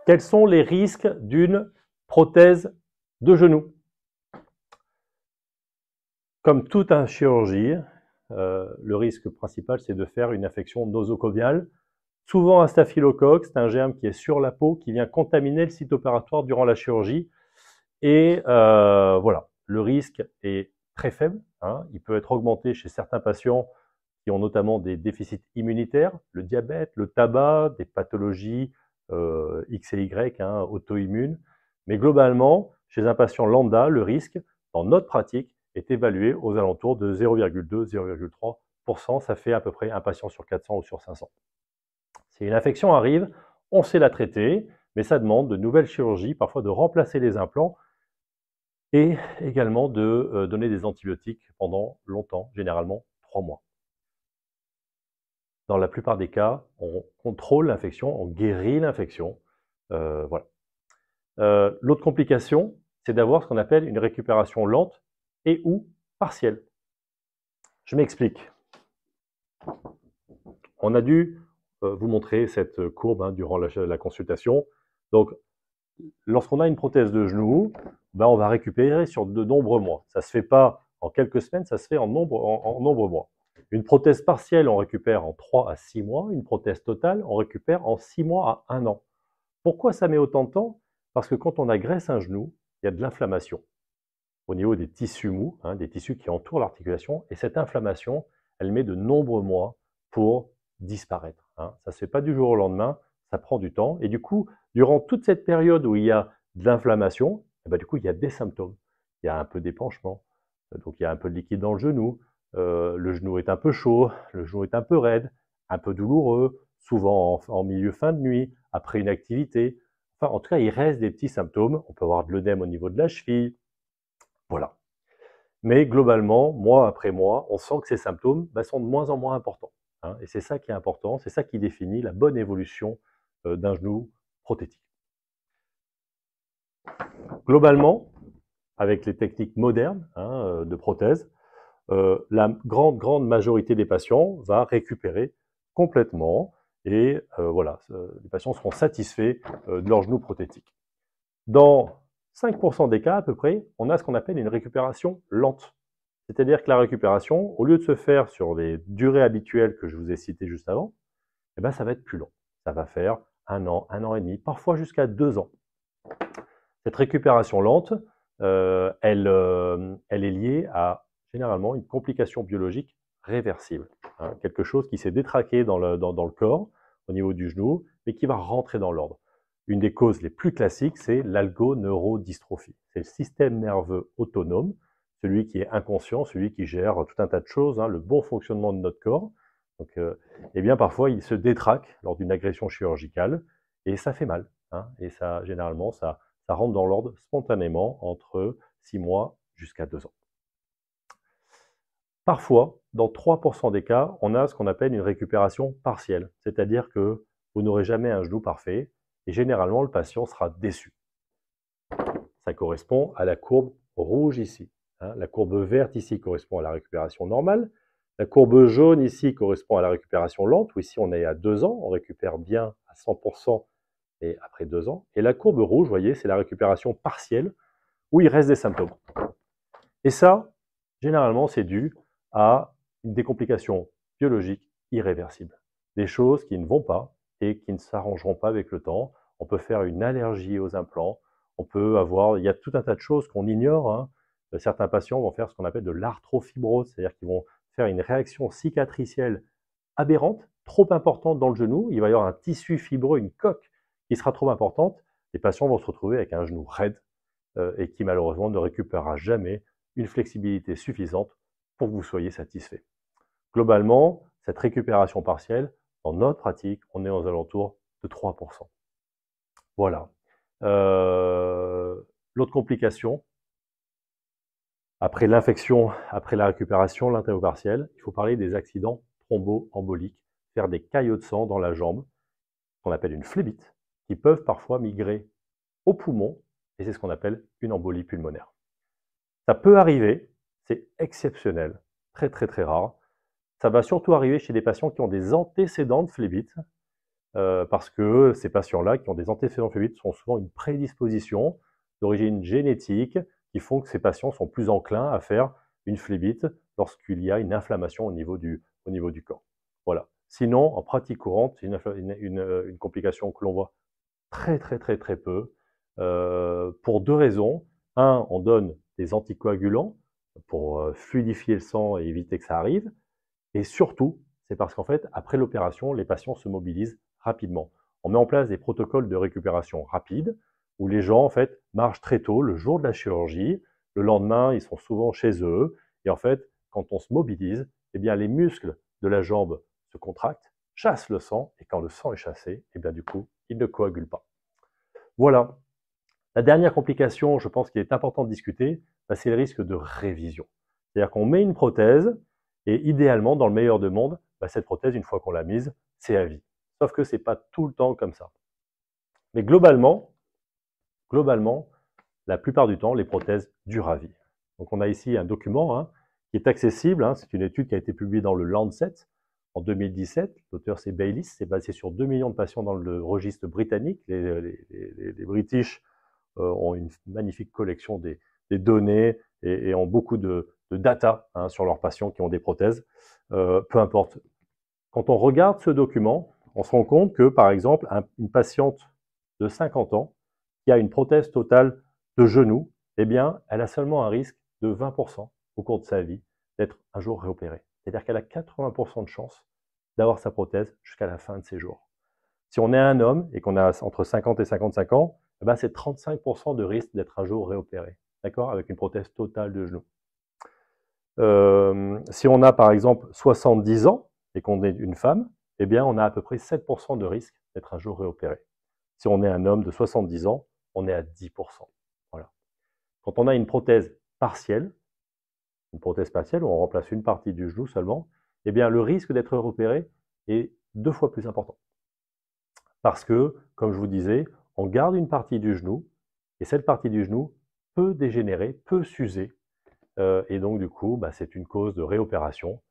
Quels sont les risques d'une prothèse de genou? Comme toute chirurgie, le risque principal, c'est de faire une infection nosocomiale. Souvent un staphylocoque, c'est un germe qui est sur la peau, qui vient contaminer le site opératoire durant la chirurgie. Et voilà, le risque est très faible. Il peut être augmenté chez certains patients qui ont notamment des déficits immunitaires, le diabète, le tabac, des pathologies X et Y, auto-immunes. Mais globalement, chez un patient lambda, le risque, dans notre pratique, est évalué aux alentours de 0,2-0,3%. Ça fait à peu près un patient sur 400 ou sur 500. Si une infection arrive, on sait la traiter, mais ça demande de nouvelles chirurgies, parfois de remplacer les implants et également de donner des antibiotiques pendant longtemps, généralement 3 mois. Dans la plupart des cas, on contrôle l'infection, on guérit l'infection. Voilà. L'autre complication, c'est d'avoir ce qu'on appelle une récupération lente et ou partielle. Je m'explique. On a dû vous montrer cette courbe durant la consultation. Donc, lorsqu'on a une prothèse de genou, on va récupérer sur de nombreux mois. Ça ne se fait pas en quelques semaines, ça se fait en nombreux mois. Une prothèse partielle, on récupère en 3 à 6 mois. Une prothèse totale, on récupère en 6 mois à 1 an. Pourquoi ça met autant de temps? Parce que quand on agresse un genou, il y a de l'inflammation au niveau des tissus mous, des tissus qui entourent l'articulation. Et cette inflammation, elle met de nombreux mois pour disparaître. Ça ne se fait pas du jour au lendemain, ça prend du temps. Et du coup, durant toute cette période où il y a de l'inflammation, du coup, il y a des symptômes. Il y a un peu d'épanchement, donc il y a un peu de liquide dans le genou est un peu chaud, le genou est un peu raide, un peu douloureux, souvent en milieu fin de nuit, après une activité. Enfin, en tout cas, il reste des petits symptômes. On peut avoir de l'œdème au niveau de la cheville. Voilà. Mais globalement, mois après mois, on sent que ces symptômes sont de moins en moins importants. Et c'est ça qui est important, c'est ça qui définit la bonne évolution d'un genou prothétique. Globalement, avec les techniques modernes de prothèse, la grande majorité des patients va récupérer complètement et voilà, les patients seront satisfaits de leur genou prothétique. Dans 5% des cas à peu près, on a ce qu'on appelle une récupération lente. C'est-à-dire que la récupération, au lieu de se faire sur les durées habituelles que je vous ai citées juste avant, ça va être plus long. Ça va faire 1 an et demi, parfois jusqu'à 2 ans. Cette récupération lente, elle est liée à généralement une complication biologique réversible. Quelque chose qui s'est détraqué dans le corps, au niveau du genou, mais qui va rentrer dans l'ordre. Une des causes les plus classiques, c'est l'algoneurodystrophie. C'est le système nerveux autonome, celui qui est inconscient, celui qui gère tout un tas de choses, le bon fonctionnement de notre corps. Donc, parfois, il se détraque lors d'une agression chirurgicale et ça fait mal. Et ça, généralement, ça rentre dans l'ordre spontanément entre 6 mois jusqu'à 2 ans. Parfois, dans 3% des cas, on a ce qu'on appelle une récupération partielle, c'est-à-dire que vous n'aurez jamais un genou parfait et généralement le patient sera déçu. Ça correspond à la courbe rouge ici. La courbe verte ici correspond à la récupération normale. La courbe jaune ici correspond à la récupération lente, où ici on est à 2 ans, on récupère bien à 100% et après 2 ans. Et la courbe rouge, vous voyez, c'est la récupération partielle, où il reste des symptômes. Et ça, généralement, c'est dû à des complications biologiques irréversibles. Des choses qui ne vont pas et qui ne s'arrangeront pas avec le temps. On peut faire une allergie aux implants, il y a tout un tas de choses qu'on ignore. Certains patients vont faire ce qu'on appelle de l'arthrofibrose, c'est-à-dire qu'ils vont faire une réaction cicatricielle aberrante, trop importante dans le genou. Il va y avoir un tissu fibreux, une coque qui sera trop importante. Les patients vont se retrouver avec un genou raide et qui malheureusement ne récupérera jamais une flexibilité suffisante pour que vous soyez satisfait. Globalement, cette récupération partielle, dans notre pratique, on est aux alentours de 3%. Voilà. L'autre complication, après l'infection, après la récupération, l'interview partielle, il faut parler des accidents thromboemboliques, faire des caillots de sang dans la jambe, qu'on appelle une phlébite, qui peuvent parfois migrer au poumon, et c'est ce qu'on appelle une embolie pulmonaire. Ça peut arriver, c'est exceptionnel, très rare. Ça va surtout arriver chez des patients qui ont des antécédents de phlébite. parce que ces patients-là qui ont des antécédents phlébites sont souvent une prédisposition d'origine génétique qui font que ces patients sont plus enclins à faire une phlébite lorsqu'il y a une inflammation au niveau du corps. Voilà. Sinon, en pratique courante, c'est une complication que l'on voit très peu, pour deux raisons. Un, on donne des anticoagulants pour fluidifier le sang et éviter que ça arrive. Et surtout, c'est parce qu'en fait, après l'opération, les patients se mobilisent rapidement. On met en place des protocoles de récupération rapide où les gens en fait marchent très tôt le jour de la chirurgie. Le lendemain, ils sont souvent chez eux. Et en fait, quand on se mobilise, eh bien, les muscles de la jambe se contractent, chassent le sang. Et quand le sang est chassé, eh bien, du coup, il ne coagule pas. Voilà. La dernière complication, je pense qu'il est important de discuter, c'est le risque de révision. C'est-à-dire qu'on met une prothèse et idéalement, dans le meilleur des mondes, cette prothèse, une fois qu'on l'a mise, c'est à vie. Sauf que ce n'est pas tout le temps comme ça. Mais globalement, la plupart du temps, les prothèses durent à vie. Donc on a ici un document qui est accessible. C'est une étude qui a été publiée dans le Lancet en 2017. L'auteur, c'est Bayliss. C'est basé sur 2 millions de patients dans le registre britannique. Les British ont une magnifique collection des données et ont beaucoup de data sur leurs patients qui ont des prothèses. Peu importe. Quand on regarde ce document, on se rend compte que, par exemple, une patiente de 50 ans qui a une prothèse totale de genou, eh bien, elle a seulement un risque de 20% au cours de sa vie d'être un jour réopérée. C'est-à-dire qu'elle a 80% de chance d'avoir sa prothèse jusqu'à la fin de ses jours. Si on est un homme et qu'on a entre 50 et 55 ans, eh ben c'est 35% de risque d'être un jour réopéré, d'accord, avec une prothèse totale de genou. Si on a par exemple 70 ans et qu'on est une femme, eh bien on a à peu près 7% de risque d'être un jour réopéré. Si on est un homme de 70 ans, on est à 10%. Voilà. Quand on a une prothèse partielle où on remplace une partie du genou seulement, eh bien le risque d'être réopéré est 2 fois plus important. Parce que, comme je vous disais, on garde une partie du genou, et cette partie du genou peut dégénérer, peut s'user, et donc du coup, c'est une cause de réopération,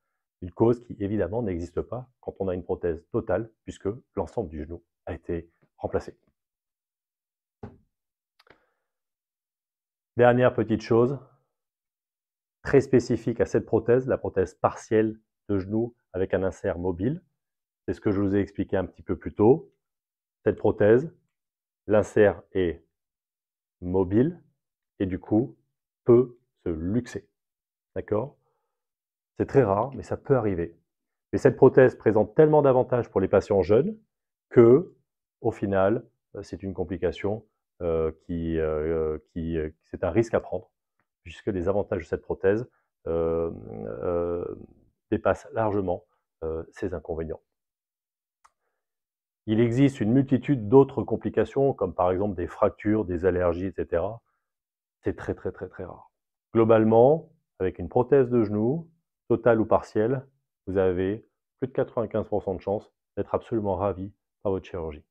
une cause qui évidemment n'existe pas quand on a une prothèse totale, puisque l'ensemble du genou a été remplacé. Dernière petite chose, très spécifique à cette prothèse, la prothèse partielle de genou avec un insert mobile. C'est ce que je vous ai expliqué un petit peu plus tôt. Cette prothèse, l'insert est mobile et du coup peut se luxer. D'accord? C'est très rare, mais ça peut arriver. Mais cette prothèse présente tellement d'avantages pour les patients jeunes que, au final, c'est une complication c'est un risque à prendre, puisque les avantages de cette prothèse dépassent largement ses inconvénients. Il existe une multitude d'autres complications, comme par exemple des fractures, des allergies, etc. C'est très rare. Globalement, avec une prothèse de genou, totale ou partielle, vous avez plus de 95% de chances d'être absolument ravi par votre chirurgie.